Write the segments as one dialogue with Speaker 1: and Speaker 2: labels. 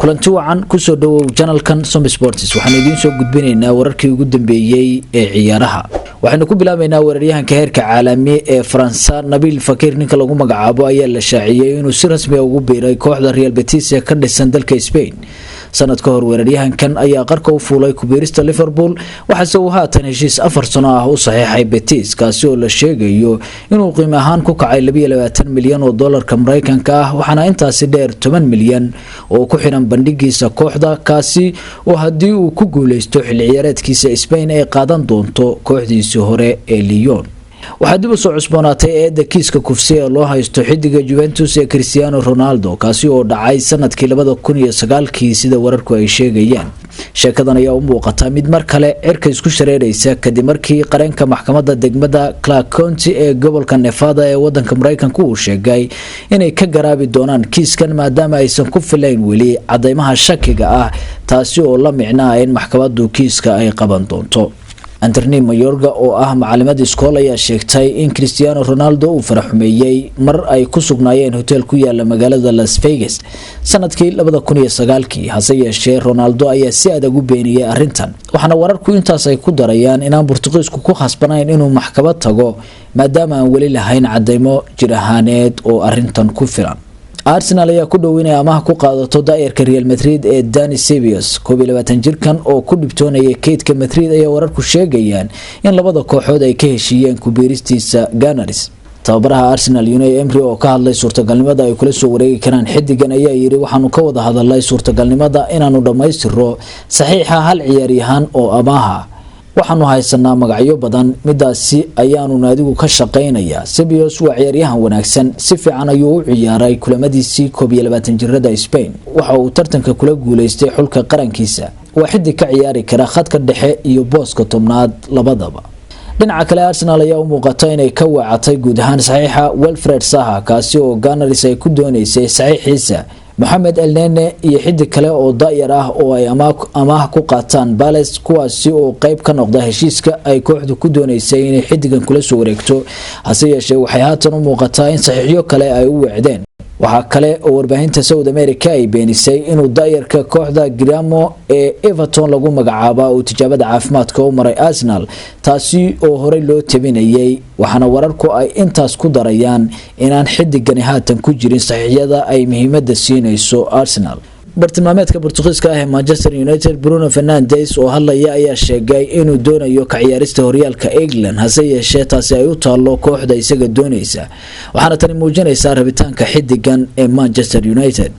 Speaker 1: kulanti wacan ku soo dhawow channelkan Som Sports waxaan idin soo gudbinaynaa wararkii ugu dambeeyay ee ciyaaraha waxaanu ku bilaabaynaa wararyahanka heerka caalami ee Faransa Nabil Fekir ninka lagu magacaabo ayaa la shaaciyay inuu si rasmi ah ugu biiray kooxda Real Betis ee ka dhisan dalka Spain sanad ka hor wararyahankan ayaa qarka u fuulay ku biirista Liverpool waxa uu haatan heshiis 4 sano ah u saxiixay Betis kaasi oo la sheegayo inuu qiimo ahaan ku kacay 22 milyan oo dollarka Mareykanka ah waxaana intaasi dheer 10 milyan oo ku xiran bandhigiisa kooxda kaasi oo hadii uu ku guuleysto xilli ciyaareedkiisa Spain ay qaadan doonto kooxdiisa hore ee Lyon waxaa dib u soo cusboonaatay eedda kiiska kufsi ee loo haysto xidiga Juventus ee Cristiano Ronaldo kaasi oo dhacay sanadkii 2009 sida wararku ay sheegayaan sheekadan ayaa u muuqata mid mar kale cirka isku shareeraysa kadib markii qareenka maxkamadda degmada Clark County ee gobolka Nevada ee wadanka Mareykanka uu sheegay inay ka garaabi doonaan kiiskan maadaama aysan ku filayn weli cadeymaha shakiga ah taasi oo la micnaa in maxkamaddu kiiska ay qaban doonto Anthony Mayorga oo ah macallimad iskool ayaa sheegtay in Cristiano Ronaldo uu faraxumeeyay mar ay ku sugnaayeen hotel ku yaala magaalada Las Vegas sanadkii 2009 hase yeeshee Ronaldo ayaa si adag u beeniyay arrintan waxaana wararku intaas ay ku darayaan in aan Portugiisku ku khasbanayn inuu maxkamad tago maadaama aan weli lahayn cadeymo jir ahaaneed oo arrintan ku filan Arsenal ayaa ku dhaweynaya amaah ku qaadato daayirka Real Madrid ee Dani Ceballos 22 jirkan oo ku dhibtoonaya keedka Madrid ayaa wararku sheegayaan in labada kooxood ay ka heshiiyeen ku biiristiisa Gunners tababaraha Arsenal Unai Emery oo ka hadlay suurtagalnimada ay kula soo wareegi karaan xidigan ayaa yiri waxaanu ka wada hadalnay suurtagalnimada inaanu dhameystiro saxiixa hal ciyaaryahan oo amaaha waxaanu haysanaa magacyo badan midaasi ayaanu naadigu ka shaqeynaya Ceballos waa ciyaaryahan wanaagsan si fiican ayuu u ciyaaray kulamadiisii 22 jirada Spain waxa uu tartanka kula guuleystay xulka qarankiisa waa xidig ka ciyaari kara khadka dhexe iyo booska tobnaad labadaba dhinaca kale Arsenal ayaa u muuqata inay ka wacatay guud ahaan saxiixa Wilfried Zaha kaasi oo Gunners ay ku doonaysay saxiixiisa Mohamed El Nene iyo xidig kale oo daayar ah oo ay amaah ku qaataan Palace kuwaasi oo qayb ka noqda heshiiska ay kooxdu ku doonaysay inay xidigan kula soo wareegto hase yeeshee waxay haatan u muuqataa in saxiixyo kale ay u wacdeen waxa kale oo warbaahinta South America ay beenisay inuu daayarka kooxda Gramo ee Everton lagu magacaabo oo tijaabada caafimaadka u maray Arsenal taasi oo hore loo tabinayay waxaana wararku ay intaas ku darayaan inaan xidigani haatan ku jirin saxiixyada ay muhiimadda siinayso Arsenal bartilmaameedka Portugiiska ah ee Manchester United Bruno Fernandes oo hadlaya ayaa sheegay inuu doonayo ka ciyaarista horyaalka England hase yeeshee taasi ay u taalo kooxda isaga doonaysa waxaana tani muujinaysaa rabitaanka xidigan ee Manchester United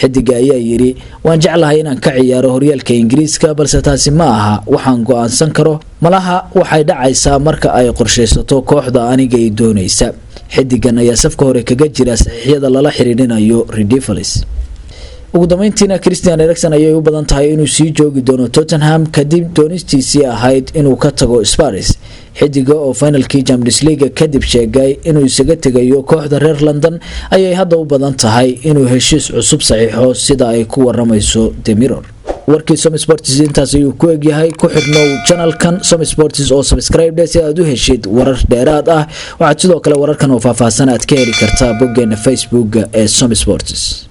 Speaker 1: xidiga ayaa yiri waan jeclahay inaan ka ciyaaro horyaalka Ingiriiska balse taasi ma aha waxaan go'aansan karo malaha waxay dhacaysaa marka ay qorsheysato kooxda aniga ay doonaysa xidigan ayaa safka hore kaga jira saxiixyada lala xiriirinayo Ridiculous ugu dambeyntiina Christian Eriksen ayay u badan tahay inuu sii joogi doono Tottenham kadib doonistiisii ahayd inuu ka tago Spurs xidiga oo finalkii Champions League kadib sheegay inuu isaga tagayo kooxda reer London ayay hadda u badan tahay inuu heshiis cusub saxiixo sida ay ku waramayso The Mirror warkii Som Sports intaas ayuu ku egyahay ku xirnow channelkan Som Sports oo subscribe si aad u heshid warar dheeraad ah waxaad sidoo kale wararkan oo faahfaahsan aad ka heli kartaa boggeena Facebook ee Som Sports